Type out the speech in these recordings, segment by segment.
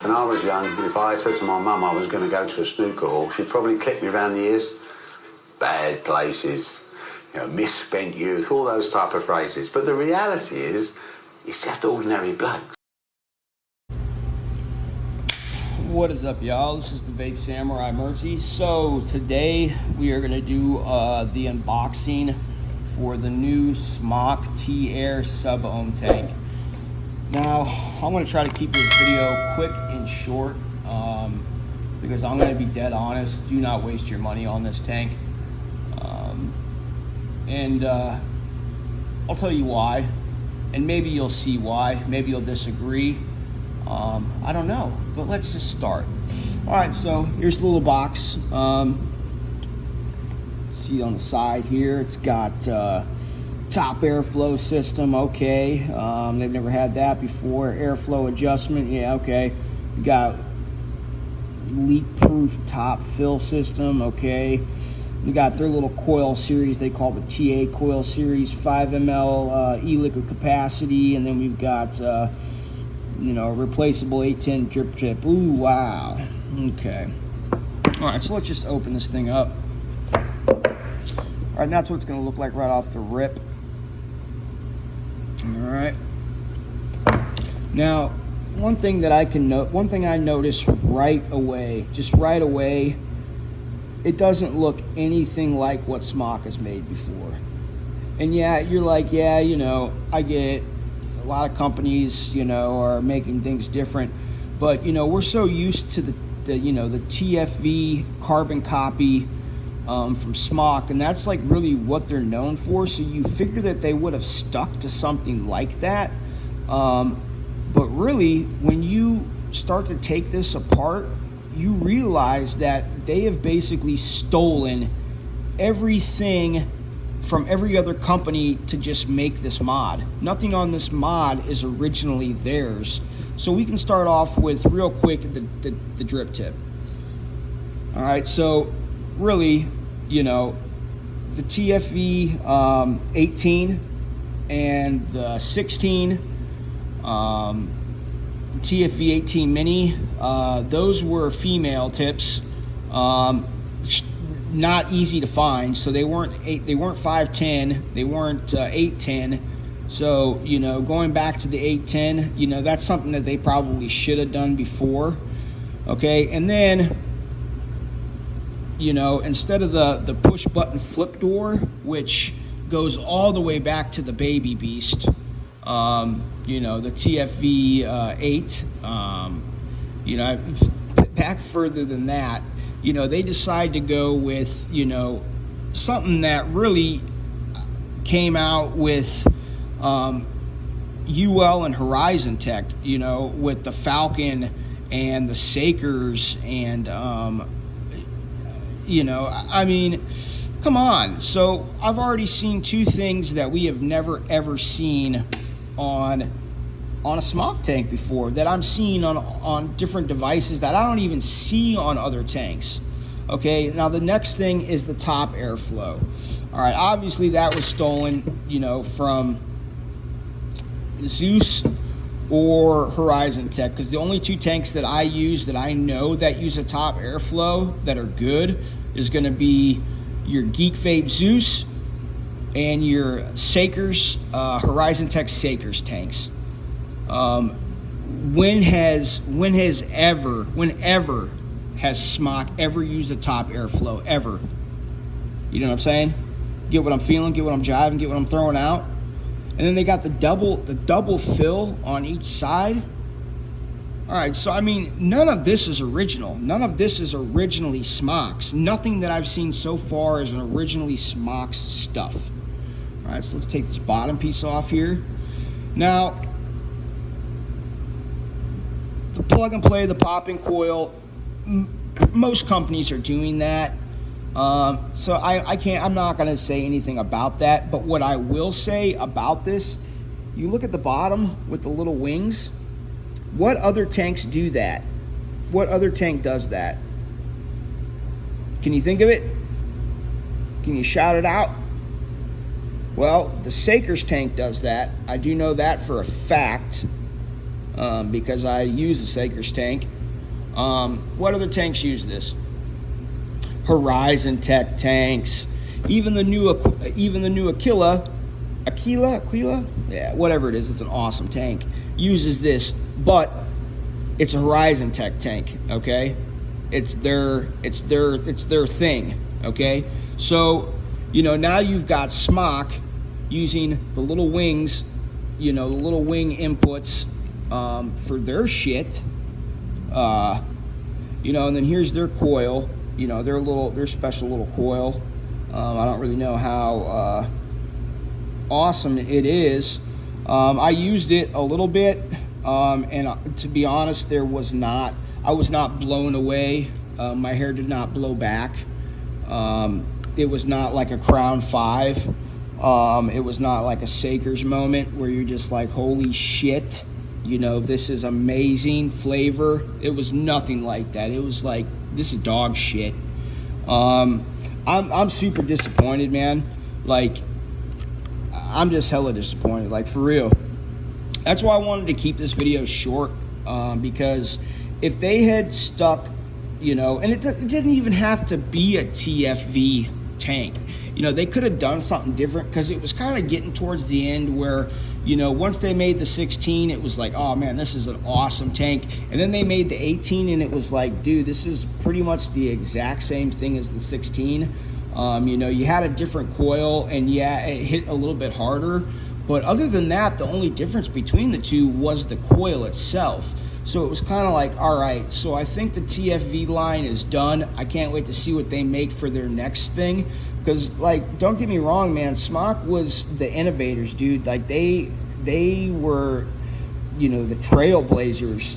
When I was young, if I said to my mum I was going to go to a snooker hall, she'd probably clip me around the ears. Bad places, misspent youth, all those type of phrases. But the reality is, it's just ordinary blokes. What is up, y'all? This is the Vape Samurai Mercy. So today we are going to do the unboxing for the new Smok T-Air sub-ohm tank. Now, I'm going to try to keep this video quick and short because I'm going to be dead honest. Do not waste your money on this tank. I'll tell you why, and maybe you'll see why. Maybe you'll disagree. I don't know, but let's just start. All right, so here's the little box. See on the side here, it's got top airflow system. Okay, they've never had that before. Airflow adjustment, yeah, okay. You got leak-proof top fill system. Okay. We got their little coil series they call the TA coil series, 5 ml e-liquid capacity, and then we've got replaceable 810 drip tip. Ooh, wow. Okay. All right, so let's just open this thing up. All right, and that's what it's going to look like right off the rip. All right. Now, one thing I noticed right away, it doesn't look anything like what Smok has made before. And yeah, you're like, yeah, I get a lot of companies, are making things different, but we're so used to the TFV carbon copy from Smok, and that's like really what they're known for. So you figure that they would have stuck to something like that. But really, when you start to take this apart, you realize that they have basically stolen everything from every other company to just make this mod. Nothing on this mod is originally theirs. So we can start off with real quick the drip tip. All right, so really, the TFV 18 and the 16, the TFV 18 mini, those were female tips, not easy to find. So they weren't 510, they weren't 810. So going back to the 810, that's something that they probably should have done before. Okay, and then instead of the push button flip door, which goes all the way back to the baby beast, the TFV 8, back further than that, they decide to go with, something that really came out with UL and Horizon Tech, with the Falcon and the Sakers and, I mean, come on. So I've already seen two things that we have never ever seen on a Smok tank before, that I'm seeing on different devices that I don't even see on other tanks. Okay, now the next thing is the top airflow. All right, obviously that was stolen, from Zeus or Horizon Tech, because the only two tanks that I use that I know that use a top airflow that are good is going to be your Geek Vape Zeus and your Sakers, Horizon Tech Sakers tanks. Whenever has Smok ever used a top airflow ever? You know what I'm saying? Get what I'm feeling, get what I'm jiving, get what I'm throwing out. And then they got the double fill on each side. All right, so I mean, none of this is original. None of this is originally Smok's. Nothing that I've seen so far is an originally Smok's stuff. All right, so let's take this bottom piece off here. Now, the plug and play, the popping coil, most companies are doing that. So I'm not going to say anything about that. But what I will say about this, you look at the bottom with the little wings. What other tanks do that? What other tank does that? Can you think of it? Can you shout it out? Well, the Sakers tank does that. I do know that for a fact. because I use the Saker's tank. What other tanks use this? Horizon Tech tanks, even the new Aquila, yeah, whatever it is, it's an awesome tank, uses this, but it's a Horizon Tech tank, okay? It's their thing, okay? So, now you've got Smok using the little wings, the little wing inputs for their shit, and then here's their coil, their special little coil. I don't really know how awesome it is. I used it a little bit, and to be honest, I was not blown away. My hair did not blow back. It was not like a Crown 5. It was not like a Saker's moment where you're just like, holy shit, this is amazing flavor. It was nothing like that. It was like, this is dog shit. I'm super disappointed, man. Like, I'm just hella disappointed, like, for real. That's why I wanted to keep this video short, because if they had stuck, and it didn't even have to be a TFV tank. They could have done something different, because it was kind of getting towards the end where, once they made the 16, it was like, oh man, this is an awesome tank. And then they made the 18, and it was like, dude, this is pretty much the exact same thing as the 16. You had a different coil, and yeah, it hit a little bit harder. But other than that, the only difference between the two was the coil itself. So it was kind of like, all right, so I think the TFV line is done. I can't wait to see what they make for their next thing. Because, like, don't get me wrong, man, Smok was the innovators, dude. Like, they were, the trailblazers.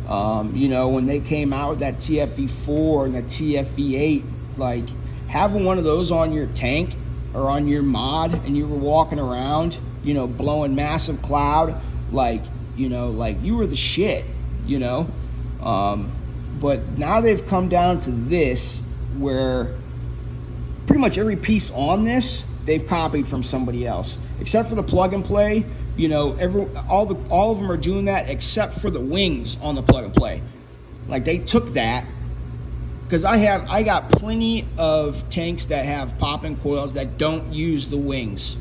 When they came out with that TFV4 and the TFV8, like, having one of those on your tank or on your mod, and you were walking around, blowing massive cloud, like you were the shit, but now they've come down to this, where pretty much every piece on this they've copied from somebody else, except for the plug and play. All of them are doing that, except for the wings on the plug and play. Like, they took that, because I got plenty of tanks that have pop-in coils that don't use the wings,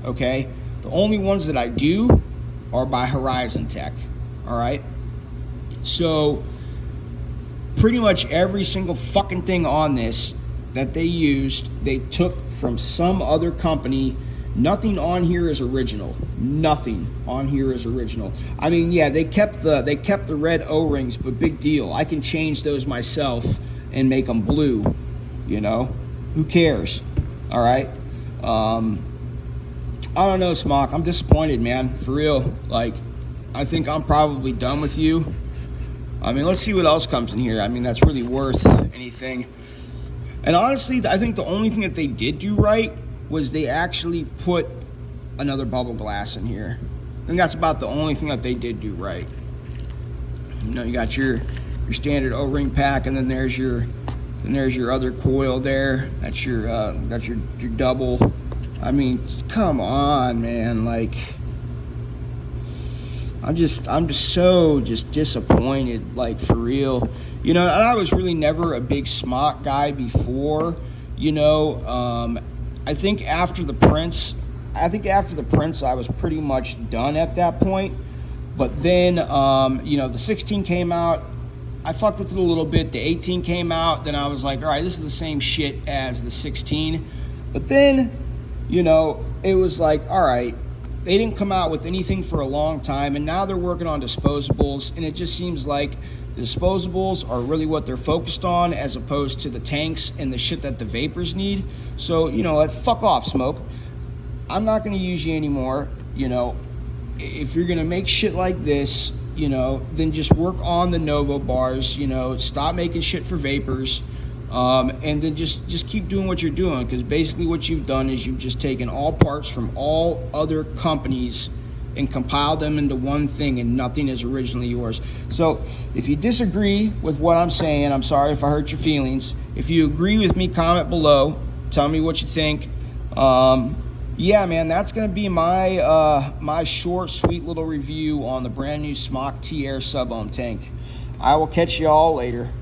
okay? The only ones that I do are by Horizon Tech, all right? So pretty much every single fucking thing on this that they used, they took from some other company. Nothing on here is original. Nothing on here is original. I mean, yeah, they kept the red O-rings, but big deal. I can change those myself and make them blue, who cares? All right. I don't know, Smok. I'm disappointed, man, for real. Like, I think I'm probably done with you. I mean, let's see what else comes in here. I mean, that's really worth anything. And honestly, I think the only thing that they did do right was they actually put another bubble glass in here. I think that's about the only thing that they did do right. You got your standard O-ring pack, and then there's your other coil there. That's your double. I mean, come on, man. Like, I'm just so disappointed, like, for real. And I was really never a big Smok guy before. I think after the Prince, I was pretty much done at that point. But then, the 16 came out. I fucked with it a little bit. The 18 came out. Then I was like, all right, this is the same shit as the 16. But then, it was like, all right, they didn't come out with anything for a long time, and now they're working on disposables, and it just seems like the disposables are really what they're focused on, as opposed to the tanks and the shit that the Vapors need. So, fuck off, Smok. I'm not going to use you anymore. If you're going to make shit like this, then just work on the Novo bars, stop making shit for Vapors. And then just keep doing what you're doing, because basically what you've done is you've just taken all parts from all other companies and compiled them into one thing, and nothing is originally yours. So if you disagree with what I'm saying, I'm sorry if I hurt your feelings. If you agree with me, comment below. Tell me what you think. Yeah, man, that's going to be my my short, sweet little review on the brand new Smok T-Air sub-ohm tank. I will catch you all later.